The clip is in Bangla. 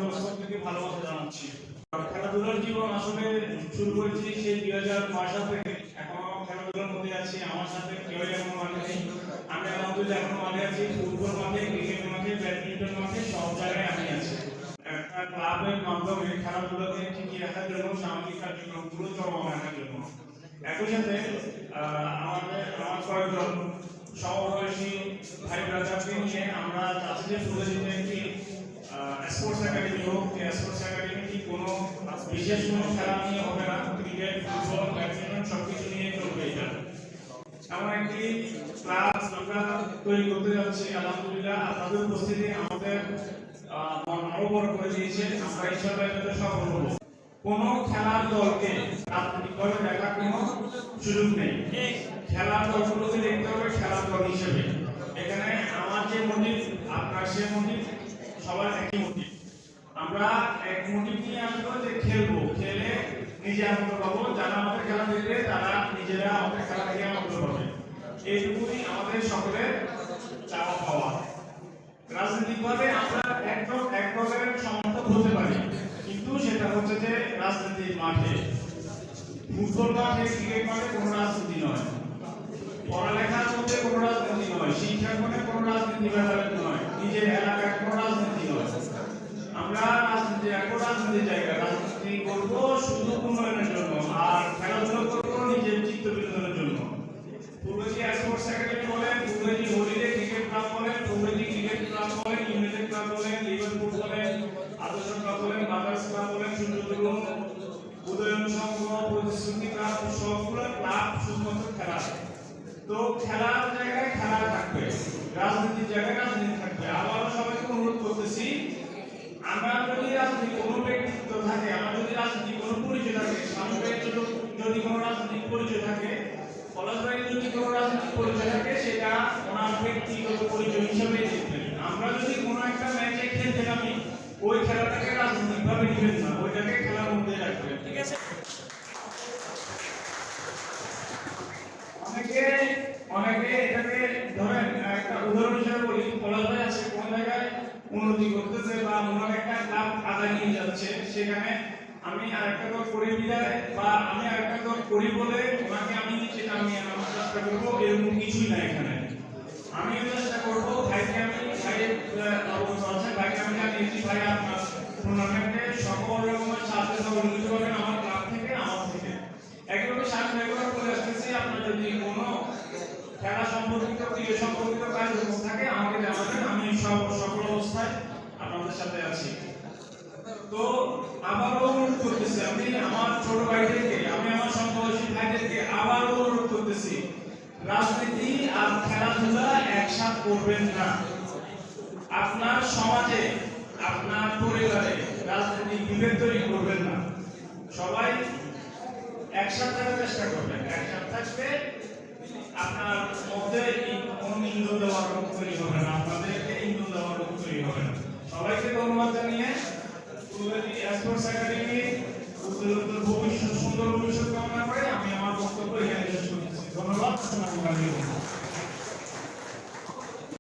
প্রত্যেককে ভালোবাসা জানাচ্ছি। খেলাধুলার জীবন আসলে শুরু করেছি সেই 2009 সাল থেকে। এখনো খেলাধুলার মধ্যে আছি। আমার সাথে কেউ এখনো মাঠে নেই। আমি আলহামদুলিল্লাহ এখনো মাঠে আছি। ফুটবল মাঠে, ক্রিকেট মাঠে, ব্যাডমিন্টন মাঠে, সব জায়গায় আমি আছি। একটা ক্লাবের মাধ্যমে খেলাধুলাকে টিকিয়ে রাখার জন্য, সামাজিক কার্যক্রমগুলো চলমান রাখার জন্য। একই সাথে আমার কয়েকজন সমবয়সী ভাই ব্রাদারকে নিয়ে আমরা চাচ্ছি যে সুরজিতে একটি স্পোর্টস একাডেমি হোক। স্পোর্টস একাডেমিটি কোনো বিশেষ কোনো খেলা নিয়ে হবে না, ক্রিকেট, ফুটবল, ব্যাডমিন্টন সবকিছু নিয়ে চলবে। এটা এমন একটি ক্লাস আমরা তৈরি করতে যাচ্ছি। আলহামদুলিল্লাহ আপনাদের উপস্থিতি আমাদের মন আরো বড় করে দিয়েছে। আমরা ইনশাআল্লাহ এটাতে সফল হব। কোনো খেলার দলকে রাজনৈতিকভাবে দেখার কোনো সুযোগ নেই। খেলার দলগুলোকে দেখতে হবে খেলার দল হিসেবে। এখানে আমার যে মোটিভ, আপনার সে মোটিভ, সবার একই মোটিভ। আমরা এক মোটিভ নিয়ে আসবো যে খেলবো, খেলে নিজে আনন্দ পাবো, যারা আমাদের খেলা দেখবে তারা নিজেরা আমাদের খেলা দেখে আনন্দ পাবে। এইটুকুই আমাদের সকলের চাওয়া পাওয়া। রাজনৈতিকভাবে আমরা এক দলের সমর্থক হতে পারি, কিন্তু সেটা হচ্ছে যে রাজনীতির মাঠে, ফুটবল মাঠে, ক্রিকেট মাঠে কোনো রাজনীতি নয়, পড়ালেখার মধ্যে কোনো রাজনীতি নয়, শিক্ষার মধ্যে কোনো রাজনীতি ব্যাপারে নয়, নিজের এলাকার কোনো রাজনীতি নয়। আমরা রাজনীতি একটা রাজনীতির জায়গা, রাজনীতি করবো শুধু উন্নয়নের জন্য, আর খেলাধুলা করবো নিজের চিত্ত বিনোদনের জন্য। পূর্বজি স্পোর্টস একাডেমি বলেন, পূর্বজি হলিডে ক্রিকেট ক্লাব বলেন, পূর্বজি ক্রিকেট ক্লাব বলেন, ইউনাইটেড ক্লাব বলেন, লিভারপুল বলেন, আদর্শ ক্লাব বলেন, বাজার্স ক্লাব বলেন, সূর্যতরুণ, উদয়ন সংঘ, প্রতিশ্রুতি ক্লাব, সবগুলো ক্লাব শুধুমাত্র খেলা। তো খেলার জায়গায় খেলা থাকবে, রাজনীতির জায়গায় রাজনীতি থাকবে। আবারও সবাইকে অনুরোধ করতেছি, আমরা যদি রাজনীতি কোনো ব্যক্তিত্ব থাকে, আমার যদি রাজনীতি কোনো পরিচয় থাকে, সামগ্রিক যদি কোনো রাজনৈতিক পরিচয় থাকে, পলাশ ভাইয়ের যদি কোনো রাজনৈতিক পরিচয় থাকে, সেটা ওনার ব্যক্তিগত পরিচয় হিসেবে দেখবেন। আমরা যদি কোনো একটা ম্যাচে খেলতে নামি, ওই খেলাটাকে রাজনৈতিকভাবে নেবেন না, ওইটাকে খেলার মধ্যে রাখবেন, ঠিক আছে? অনেকে এটাকে ধরেন একটা উদাহরণ হিসেবে বলি, পলাশ ভাই আছে কোন জায়গায় উন্নতি করতেছে বা ওনার একটা ক্লাব আগায় নিয়ে যাচ্ছে, সেখানে আমি আরেকটা দল করি বিদায় বা আমি আরেকটা দল করি বলে ওনাকে আমি সেটা আমি আমার চেষ্টা করবো, এরকম কিছুই না। এখানে আমি চেষ্টা করবো ভাইকে, আমি ভাইয়ের অবস্থা আছে, ভাইকে আমি জানিয়েছি ভাই আপনার টুর্নামেন্টে সকল রকমের সাহায্য সহযোগিতা পাবেন আমার ক্লাব থেকে, আমার থেকে। একইভাবে সামনে একবার বলে আসতেছি, আপনার যদি কোনো খেলা সম্পর্কিত, ক্রীড়া সম্পর্কিত কার্যক্রম থাকে আমাকে জানাবেন, আমি সকল অবস্থায় আপনাদের সাথে আছি। তো আবারও অনুরোধ করতেছি, আমি আমার ছোট ভাইদেরকে, আমি আমার সমবয়সী ভাইদেরকে আবারও অনুরোধ করতেছি, রাজনীতি আর খেলাধুলা একসাথে করবেন না। আপনার সমাজে, আপনার পরিবারে রাজনীতি বিভেদ তৈরি করবেন না। সবাই একসাথে থাকার চেষ্টা করবেন, একসাথে থাকবে। আপনার মধ্যে কোনো ইন্ধন দেওয়ার রোগ তৈরি হবে না, আপনাদেরকে ইন্ধন দেওয়ার রোগ তৈরি হবে না। সবাইকে ধন্যবাদ জানিয়ে স্পোর্টস একাডেমি ভবিষ্যৎ, সুন্দর ভবিষ্যৎ কামনা করে আমি আমার বক্তব্য এখানে শেষ করতেছি। ধন্যবাদ।